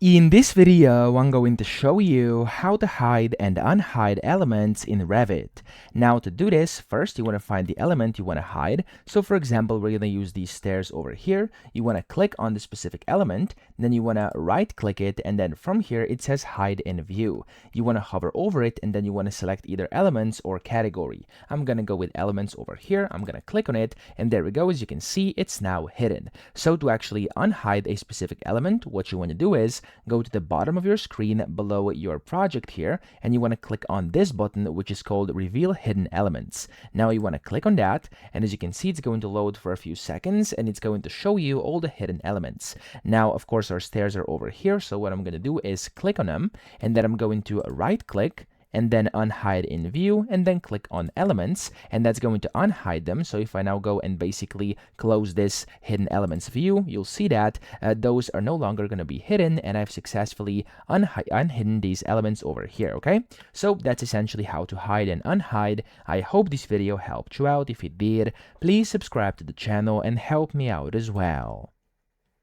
In this video, I'm going to show you how to hide and unhide elements in Revit. Now to do this, first you want to find the element you want to hide. So for example, we're going to use these stairs over here. You want to click on the specific element, then you want to right click it, and then from here it says hide in view. You want to hover over it, and then you want to select either elements or category. I'm going to go with elements over here. I'm going to click on it, and there we go. As you can see, it's now hidden. So to actually unhide a specific element, what you want to do is go to the bottom of your screen below your project here, and you want to click on this button, which is called Reveal Hidden Elements. Now you want to click on that, and as you can see, it's going to load for a few seconds, and it's going to show you all the hidden elements. Now, of course, our stairs are over here, so what I'm going to do is click on them, and then I'm going to right click, and then unhide in view, and then click on elements, and that's going to unhide them. So if I now go and basically close this hidden elements view, you'll see that those are no longer going to be hidden, and I've successfully unhidden these elements over here. Okay, so that's essentially how to hide and unhide. I hope this video helped you out. If it did, please subscribe to the channel and help me out as well.